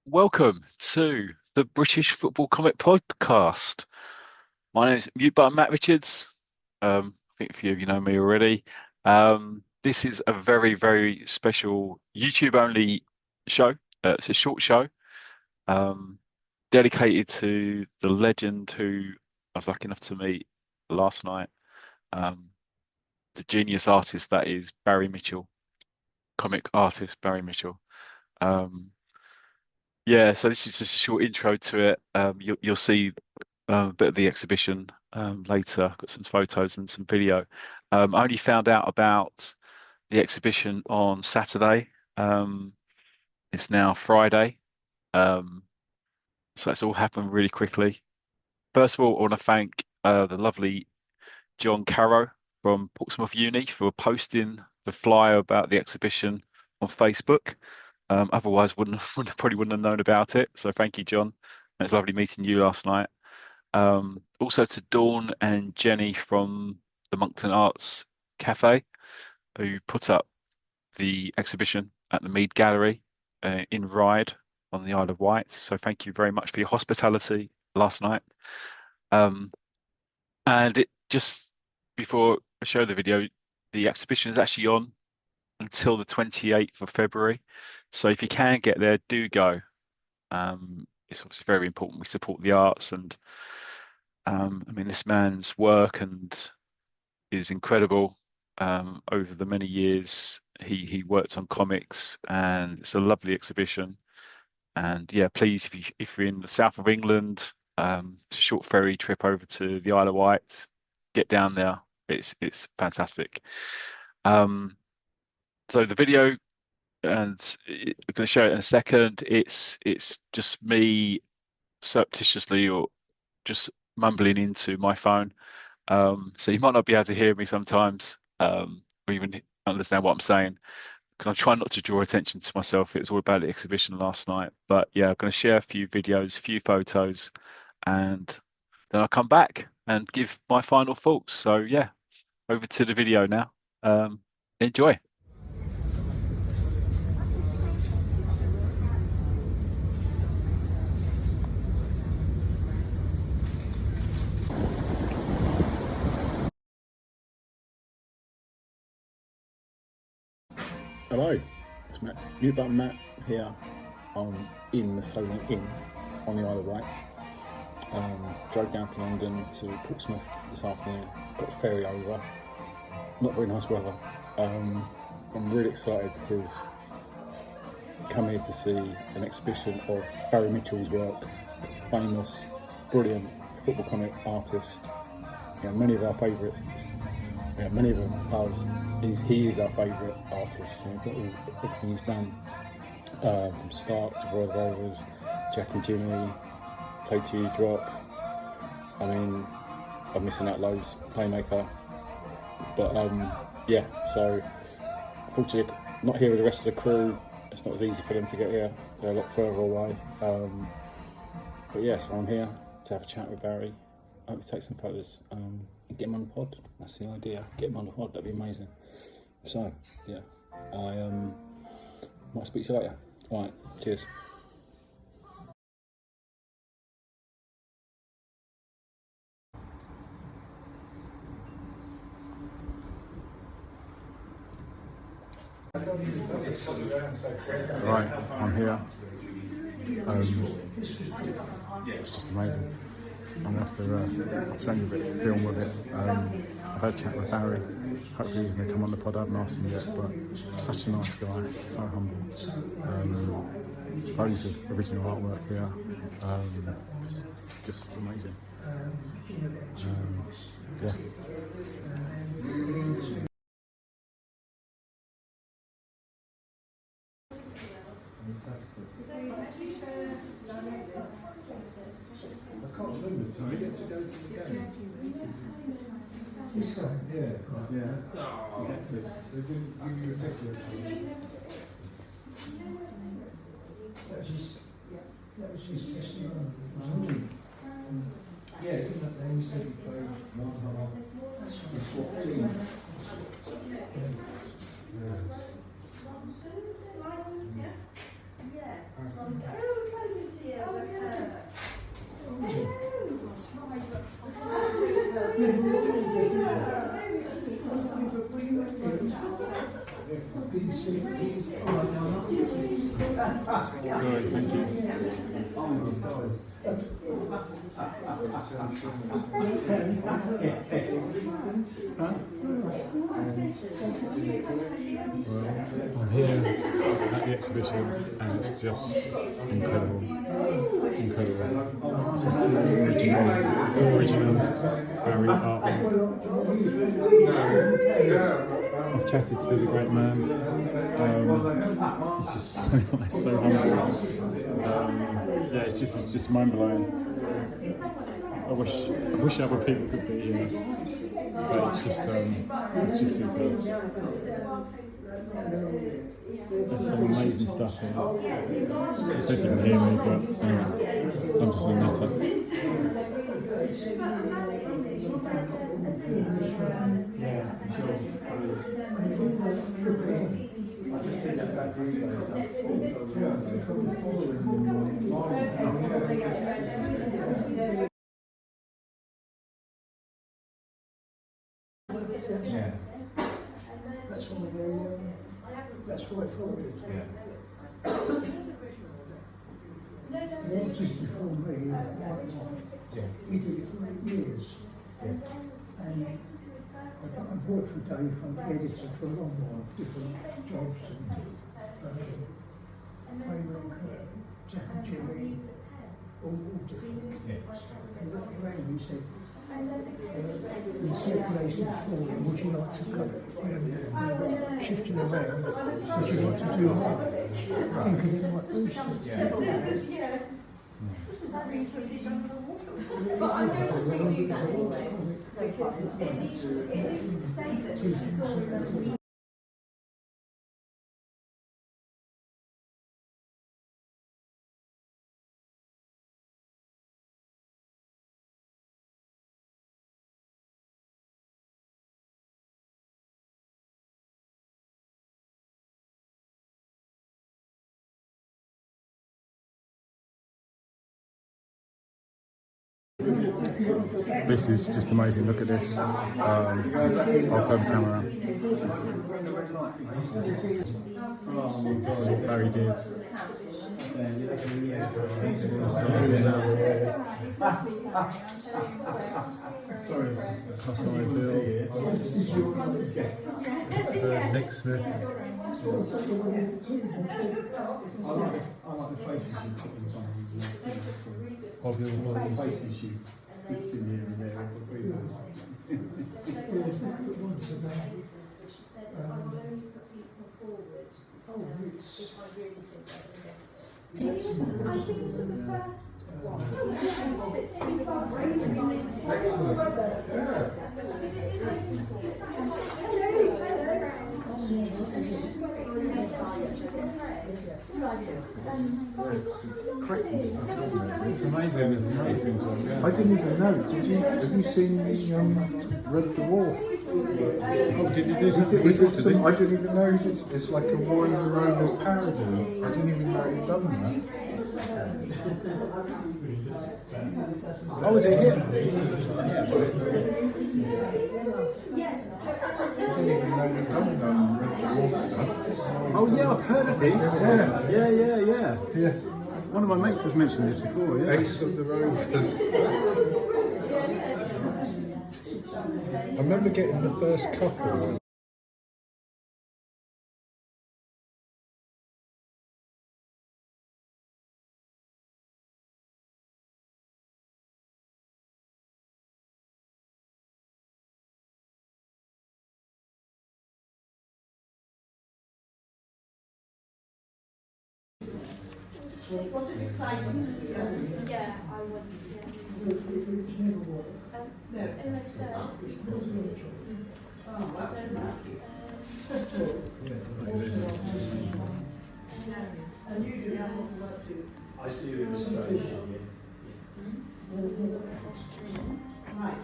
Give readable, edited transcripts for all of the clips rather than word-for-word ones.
Welcome to the British Football Comic Podcast. My name is Matt Richards. I think a few of you know me already. This is a very special YouTube-only show. It's a short show um, dedicated to the legend who I was lucky enough to meet last night. Um, the genius artist that is Barrie Mitchell, comic artist Barrie Mitchell. Um, Yeah, so this is just a short intro to it. You'll see a bit of the exhibition later. I've got some photos and some video. I only found out about the exhibition on Saturday. Um, it's now Friday, um, so it's all happened really quickly. First of all, I want to thank the lovely John Carrow from Portsmouth Uni for posting the flyer about the exhibition on Facebook. Otherwise, probably wouldn't have known about it. So thank you, John. And it's lovely meeting you last night. Also to Dawn and Jenny from the Monkton Arts Cafe, who put up the exhibition at the Mead Gallery in Ryde on the Isle of Wight. So thank you very much for your hospitality last night. And it just before I show the video, the exhibition is actually on until the 28th of February. So if you can get there, do go. It's obviously very important we support the arts, and I mean, this man's work and is incredible. Over the many years he worked on comics, and it's a lovely exhibition. And yeah, please, if you're in the south of England, it's a short ferry trip over to the Isle of Wight, get down there. It's fantastic. So the video, and I'm going to show it in a second. It's just me surreptitiously or just mumbling into my phone. So you might not be able to hear me sometimes, or even understand what I'm saying, because I'm trying not to draw attention to myself. It was all about the exhibition last night. But yeah, I'm going to share a few videos, a few photos, and then I'll come back and give my final thoughts. So yeah, over to the video now. Enjoy. Hello, it's Matt. Matt here. I'm in the Solent Inn on the Isle of Wight. Drove down from London to Portsmouth this afternoon. Got a ferry over. Not very nice weather. I'm really excited because I come here to see an exhibition of Barrie Mitchell's work. Famous, brilliant football comic artist. You know, many of our favourites. Yeah, many of them ours. He is our favourite artist. You know, everything he's done, from Stark to Royal Rovers, Jack and Jimmy, Play to You Drop. I mean, I'm missing out loads. Playmaker, but yeah. So unfortunately, not here with the rest of the crew. It's not as easy for them to get here. They're a lot further away. But yeah, so I'm here to have a chat with Barrie. I hope to take some photos and get him on the pod. That's the idea. Get him on the pod, that'd be amazing. So, yeah, I might speak to you later. All right, cheers. Right, I'm here. It's just amazing. I'm gonna have to I've shown you a bit of film with it. I've had a chat with Barrie. Hopefully he's gonna come on the pod. I haven't asked him yet, but such a nice guy, so humble. Loads of original artwork here. Just amazing. Yeah. I can't remember. Do you get to go to the game? This time, yeah. Oh, they didn't give you a ticket. That was his testimony. Yeah, isn't that then he said he played 1.5? He swapped in. Yeah. Sorry, thank you. Well, I'm here at the exhibition and it's just incredible. Incredible. It's just original Barrie artwork. I've chatted to the great man. It's just so nice, so humble. Yeah, it's just mind blowing. I wish other people could be here, but it's just superb. There's some amazing stuff here. I don't think you can hear me, but anyway, I'm just a nutter. Yeah. That's what I thought it was. Yeah. The artist before me, he did it for 8 years. Yeah. And I've worked for Dave, I'm the editor for a long while, different jobs. And Jack and Jimmy, all different. Yeah. He rang me and said, the circulation falling, would you like to go? Shifting around, would you like to do that? Thinking it might boost it. But I'm going to see you that anyway, because it needs to say that she saw them. This is just amazing. Look at this. I'll turn the camera around. This is what Barrie did. The stars in now. That's how I feel. Nick Smith. I like the faces you put in some of these. Obviously. The faces you put in here and there. I think for the first one, It's amazing. It's amazing. I didn't even know. Have you seen the Red Dwarf? Oh, did you do something? I didn't even know he did. It's like a Roy the Rover's parody. I didn't even know he'd done that. Oh, was it him? I didn't even know he'd done Red Dwarf stuff. Oh yeah, I've heard of this. Yeah. One of my mates has mentioned this before. Yeah. Ace of the Rovers. I remember getting the first couple. Was it exciting? Yeah, I went. Anyway, so. I see you in the station. Right.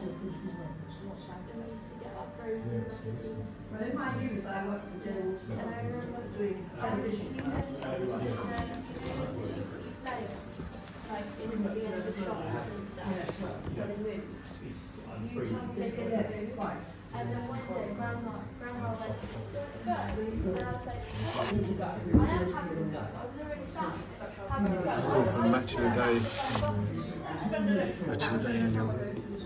Well, in my youth, I worked for General and I remember doing television. Like in the end of the shops and stuff. When it moved. Yes, quite. And then one day, grandma went, "Do you want to go?" And I was like, "I want to go. I am happy to go. I was already sad. Happy to go." This is all from Match of the Day. Match of the Day annual.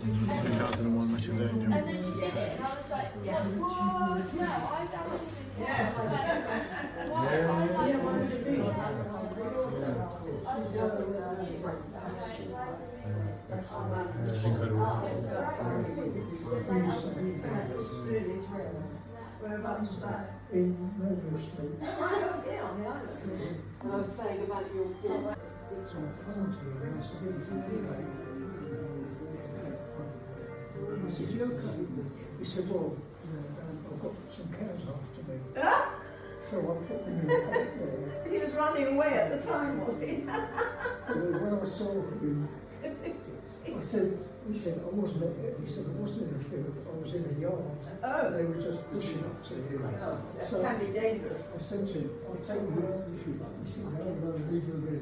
2001 Match of the Day annual. And then she did it, and I was like, "What? No, I don't want to do that." I was like, "Why? I don't want to do It's incredible. In Melville Street. And I was saying about your book. So I phoned him and I said, I said, "You okay?" He said, "Well, I've got some cows after me." So I put them in the back there. He was running away at the time, was he? And then when I saw him, I said, he said, "I wasn't there." He said, "I wasn't in the field, I was in a yard." Oh. They were just pushing up to him. Oh, that So can be dangerous. I said to him, "I'll take you out if you want." He said, "No, leave them in."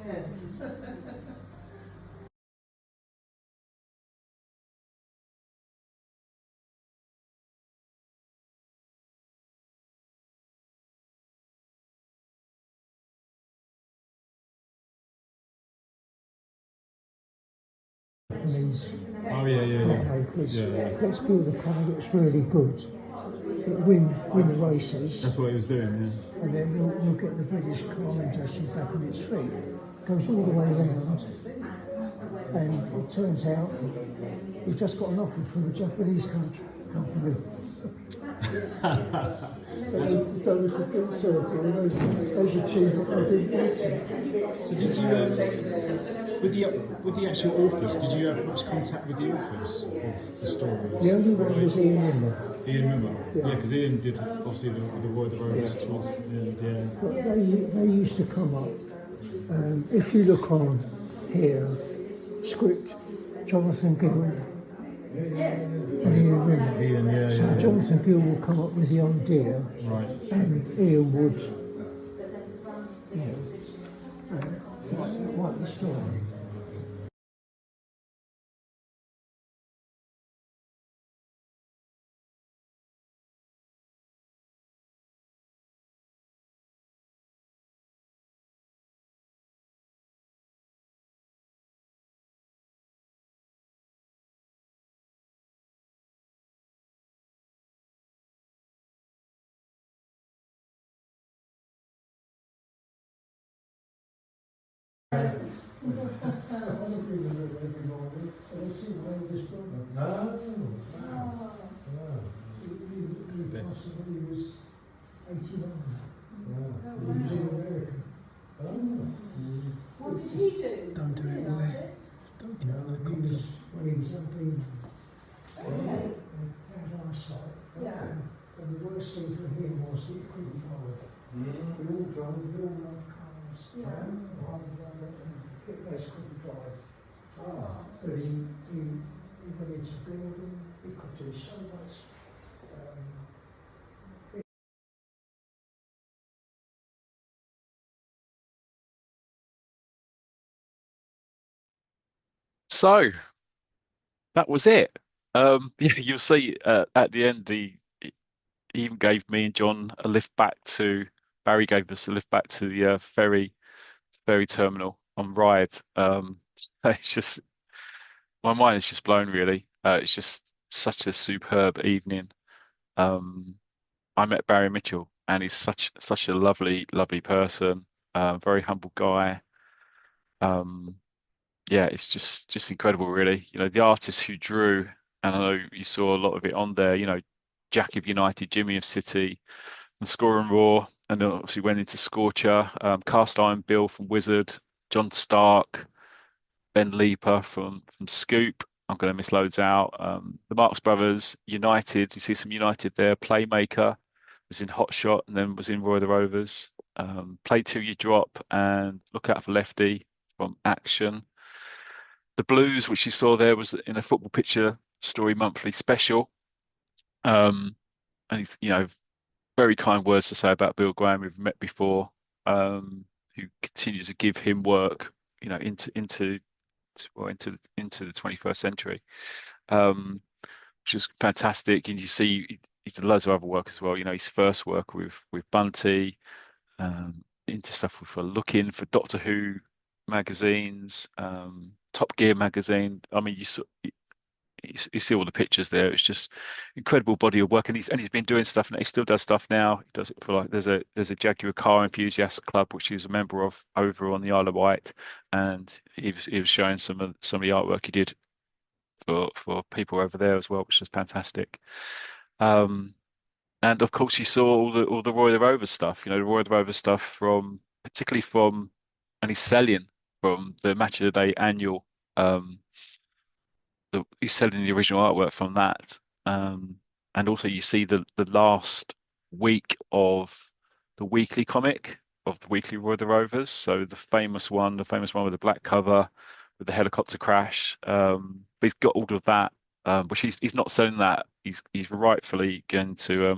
Yes. Means Oh yeah. makers. Yeah. Let's build a car that's really good, that win the races, That's what he was doing. and then we'll get the British car industry back on its feet. Goes all the way round, and it turns out we've just got an offer from a Japanese company. So they've done a complete circle, and they've achieved what they didn't want to. Yeah. So did you, with the actual authors, did you have much contact with the authors of the stories? The only one was Ian Limmer. Ian, remember? Yeah. Yeah, because Ian did obviously the Roy the Rovers towards the end. Yeah. But they used to come up. If you look on here, script, Jonathan Gill and Ian Rimmer. Ian, yeah, So yeah. Jonathan Gill will come up with the idea, Right. and Ian would, you know, write the story. What did he do? Don't do it, Was he an Will. artist? When he was albino, Okay. had eyesight. Yeah. And the worst thing for him was he couldn't drive. We all drove, we all loved cars. Yeah. Hitler's couldn't drive. But he went into building, he could do so much. So that was it. Yeah, you'll see at the end, he even gave me and John a lift back to Barry gave us a lift back to the ferry terminal on Ryde. It's just my mind is just blown really. It's just such a superb evening. I met Barrie Mitchell, and he's such a lovely person. Very humble guy. Um, yeah, it's just incredible, really. You know, the artists who drew, and I know you saw a lot of it on there. You know, Jack of United, Jimmy of City, and Score and Raw, and then obviously went into Scorcher, Cast Iron Bill from Wizard, John Stark, Ben Leaper from Scoop. I'm going to miss loads out. The Marx Brothers, United. You see some United there. Playmaker was in Hot Shot, and then was in Roy the Rovers. Play Till You Drop and Look Out for Lefty from Action. The Blues, which you saw there, was in a Football Picture Story monthly special. And he's, you know, very kind words to say about Bill Graham, we've met before, who continues to give him work, you know, into the 21st century. which is fantastic. And you see he did loads of other work as well. You know, his first work with Bunty, into stuff with for Looking for Doctor Who magazines, Top Gear magazine. I mean, you see all the pictures there. It's just incredible body of work, and he's been doing stuff, and he still does stuff now. He does it for like there's a Jaguar car enthusiast club which he's a member of over on the Isle of Wight, and he was showing some of the artwork he did for people over there as well, which is fantastic. Um, and of course, you saw all the Roy the Rover stuff. You know, the Roy the Rover stuff from particularly from, and he's selling from the Match of the Day annual. Um, he's selling the original artwork from that. Um, and also you see the last week of the weekly comic of the weekly Roy the Rovers. So the famous one with the black cover with the helicopter crash. But he's got all of that, which he's not selling that. He's rightfully going to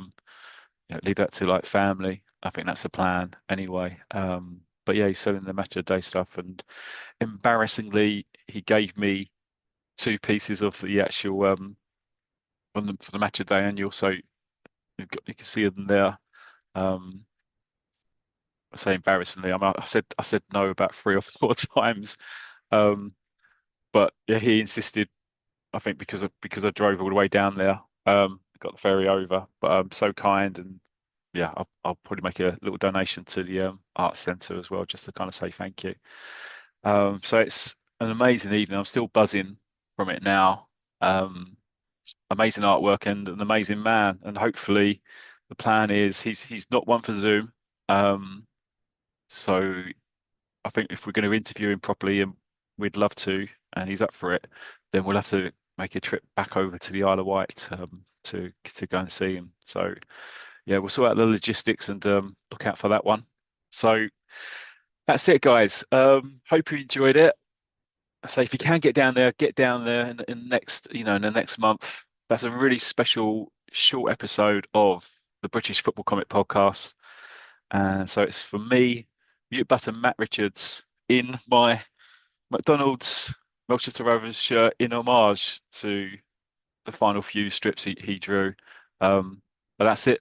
leave that to like family. I think that's the plan anyway. But yeah, he's selling the Match of the Day stuff, and embarrassingly, he gave me two pieces of the actual for the Match of the Day annual. So you can see them there. Um, I say embarrassingly, I said no about three or four times. Um, but yeah, he insisted. I think because I drove all the way down there, got the ferry over. But so kind, and yeah, I'll probably make a little donation to the art centre as well, just to kind of say thank you. So it's an amazing evening. I'm still buzzing from it now. Um, Amazing artwork and an amazing man. And hopefully, the plan is he's not one for Zoom. Um, so I think if we're going to interview him properly, and we'd love to, and he's up for it, then we'll have to make a trip back over to the Isle of Wight to go and see him. So yeah, we'll sort out the logistics and look out for that one. So that's it, guys. Hope you enjoyed it. So if you can get down there in the next, in the next month. That's a really special short episode of the British Football Comic Podcast. And so it's for me, Mute Button Matt Richards, in my McDonald's Melchester Rovers shirt in homage to the final few strips he drew. But that's it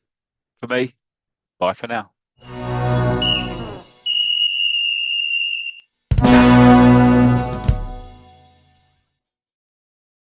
for me. Bye for now.